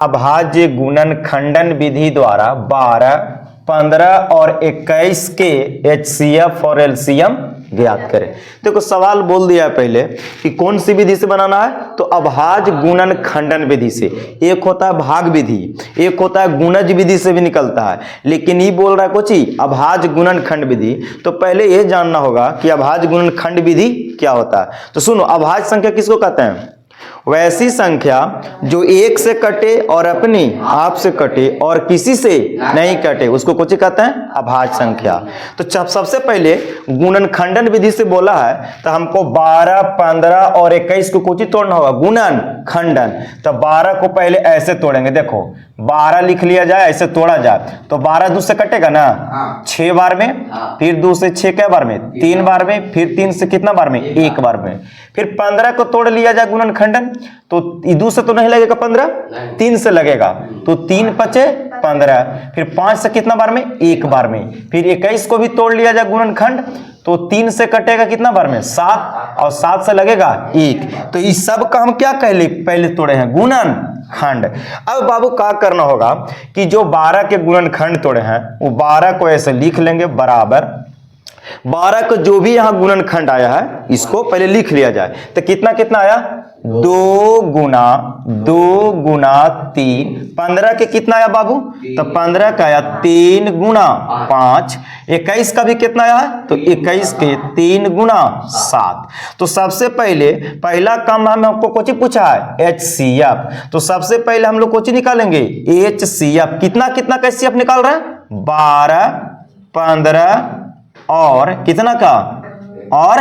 अभाज्य गुणन खंडन विधि द्वारा 12, 15 और 21 के HCF और LCM ज्ञात करें। देखो सवाल बोल दिया है पहले कि कौन सी विधि से बनाना है, तो अभाज्य गुणन खंडन विधि से। एक होता है भाग विधि, एक होता है गुणज विधि से भी निकलता है, लेकिन ये बोल रहा है कोची अभाज्य गुणन खंड विधि। तो पहले यह जानना होगा कि अभाज्य गुणन खंड विधि क्या होता है। तो सुनो, अभाज्य संख्या किसको कहते हैं? वैसी संख्या जो एक से कटे और अपने आप से कटे और किसी से नहीं कटे, उसको कुछ कहते हैं अभाज्य संख्या। तो जब सबसे पहले गुणन खंडन विधि से बोला है तो हमको 12, 15 और 21 को कुछ तोड़ना होगा, गुणन खंडन। तो 12 को पहले ऐसे तोड़ेंगे, देखो 12 लिख लिया जाए, ऐसे तोड़ा जाए तो 12 2 से कटेगा ना, 6 बार में, फिर 2 से 6 क्या बार में, 3 बार में, फिर 3 से कितना बार में, 1 बार में। फिर 15 को तोड़ लिया जाए गुणन खंडन, तो 2 से तो नहीं लगेगा 15, 3 से लगेगा, तो 3 पचे 15, फिर 5 से कितना बार में, 1 बार में। फिर 21 को भी तोड़ लिया जाए गुणन खंड, तो 3 से कटेगा कितना बार में, 7, और 7 से लगेगा 1। तो इस सब का हम क्या पहले तोड़े हैं, गुणन खंड। अब बाबू क्या करना होगा कि जो 12 के गुणन खंड तोड़े हैं वो 12 को ऐसे लिख लेंगे बराबर 12 को जो भी यहां गुणन खंड आया है इसको पहले लिख लिया जाए। तो कितना कितना आया, 2 गुना 3। 15 के कितना आया बाबू, तो 15 का आया 3 गुना 5। 21 का भी कितना आया है, तो 21 के 3 गुना 7। तो सबसे पहले पहला काम हम आपको कुछ पूछा है HCF, तो सबसे पहले हम लोग कुछ निकालेंगे HCF। कितना कितना का HCF निकाल रहे हैं, 12, 15 और कितना का, और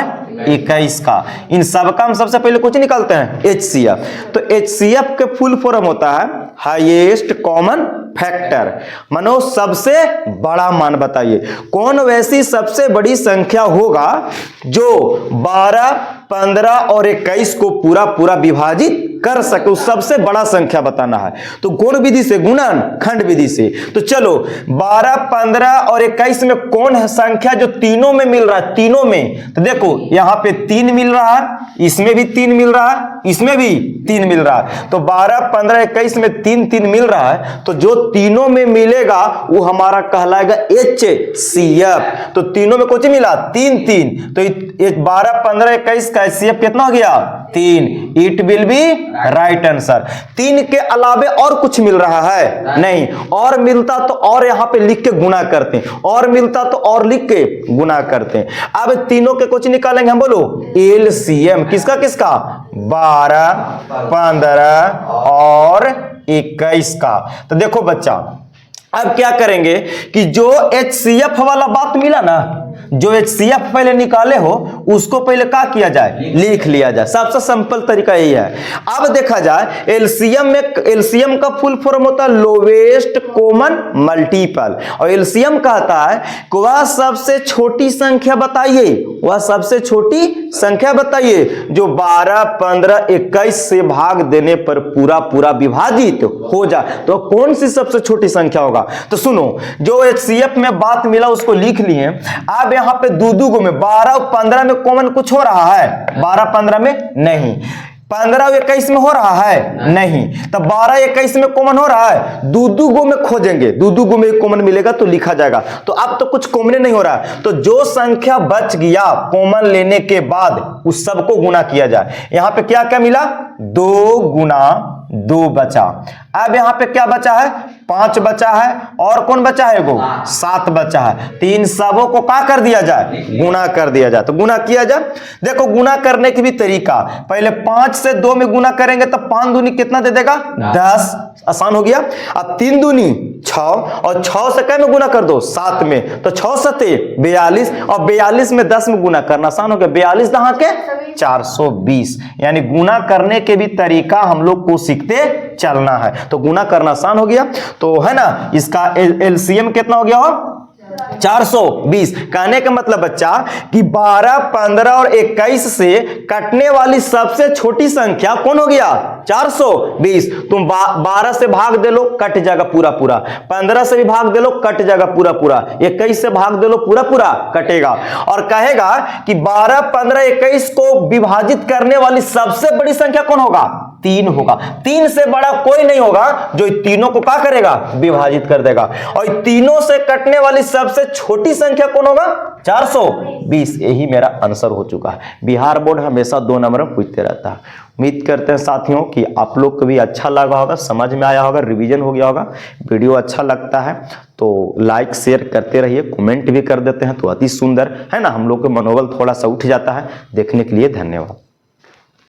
21 का। इन सब का हम सबसे पहले कुछ निकालते हैं HCF। तो HCF के फुल फॉर्म होता है हाईएस्ट कॉमन फैक्टर, मानो सबसे बड़ा मान। बताइए कौन वैसी सबसे बड़ी संख्या होगा जो 12, 15 और 21 को पूरा विभाजित कर सके, उस सबसे बड़ा संख्या बताना है। तो कौन विधि से, गुणन खंड विधि से। तो चलो 12, 15 और 21 में कौन है संख्या जो तीनों में मिल रहा है, तीनों में। तो देखो यहां पे 3 मिल रहा है, इसमें भी 3 मिल रहा है, इसमें भी 3 मिल रहा है। तो 12, 15, 21 में 3 मिल रहा है, तो जो तीनों में मिलेगा वो हमारा कहलाएगा HCF। तो तीनों में कुछ मिला 3। तो 12, 15, 21 का HCF कितना हो गया, 3। It will be right answer. 3 के अलावे और कुछ मिल रहा है नहीं, और मिलता तो और यहां पे लिख के गुना करते हैं, और मिलता तो और लिख के गुना करते हैं। अब तीनों के कुछ निकालेंगे हम, बोलो LCM किसका किसका, 12, 15 और 21 का। तो देखो बच्चा अब क्या करेंगे कि जो HCF वाला बात मिला ना, जो HCF पहले निकाले हो उसको पहले क्या किया जाए, लिख लिया जाए। सबसे सिंपल तरीका यही है। अब देखा जाए LCM में, LCM का फुल फॉर्म होता है लोवेस्ट कॉमन मल्टीपल, और LCM कहता है कि वह सबसे छोटी संख्या बताइए, वह सबसे छोटी संख्या बताइए जो 12, 15, 21 से भाग देने पर पूरा विभाजित हो जाए। तो कौन सी सबसे छोटी संख्या होगा। तो सुनो, जो HCF में बात मिला उसको लिख लिए। अब यहां पे दो गो में 12 और 15 में कॉमन कुछ हो रहा है, 12, 15 में नहीं, 15 और 21 में हो रहा है नहीं, तब 12, 21 में कॉमन हो रहा है, दो गो में खोजेंगे, दो गो में कॉमन मिलेगा तो लिखा जाएगा। तो अब तो कुछ कॉमन नहीं हो रहा है, तो जो संख्या बच गया कॉमन लेने के बाद उस सबको गुना किया जाए। यहां पे क्या क्या मिला, 2 गुना 2 बचा। अब यहां पे क्या बचा है, 5 बचा है, और कौन बचा है, वो 7 बचा है। तो इन सबों को क्या कर दिया जाए, गुना कर दिया जाए। तो गुना किया जाए। देखो गुना करने की भी तरीका, पहले 5 से 2 में गुना करेंगे तो 5 दूनी कितना दे देगा, 10, आसान हो गया। अब 3 दूनी 6, और 6 से कै में गुना कर दो, 7 में, तो 6 सते 42, और 42 में 10 में गुना करना आसान हो गया। 42 दहां के 420। यानी गुना करने के भी तरीका हम लोग को सीखते चलना है। तो गुना करना आसान हो गया, तो है ना। इसका LCM कितना हो गया हो, 420। कहने का मतलब बच्चा कि 12, 15 और 21 से कटने वाली सबसे छोटी संख्या कौन हो गया, 420। तुम 12 से भाग दे लो, कट जाएगा पूरा, 15 से भी भाग दे लो, कट जाएगा पूरा, 21 से भाग दे लो, पूरा कटेगा। और कहेगा कि 12, 15, 21 को विभाजित करने वाली सबसे बड़ी संख्या कौन होगा, 3 होगा। 3 से बड़ा कोई नहीं होगा जो इन तीनों को क्या करेगा, विभाजित कर देगा। और इन तीनों से कटने वाली सबसे छोटी संख्या कौन होगा, 420। यही मेरा आंसर हो चुका है। बिहार बोर्ड हमेशा 2 नंबर में पूछते रहता है। उम्मीद करते हैं साथियों कि आप लोग को भी अच्छा लगा होगा, समझ में आया होगा, रिवीजन हो गया होगा। वीडियो अच्छा लगता है तो लाइक शेयर करते रहिए, कमेंट भी कर देते हैं तो अति सुंदर है ना, हम लोग का मनोबल थोड़ा सा उठ जाता है। देखने के लिए धन्यवाद।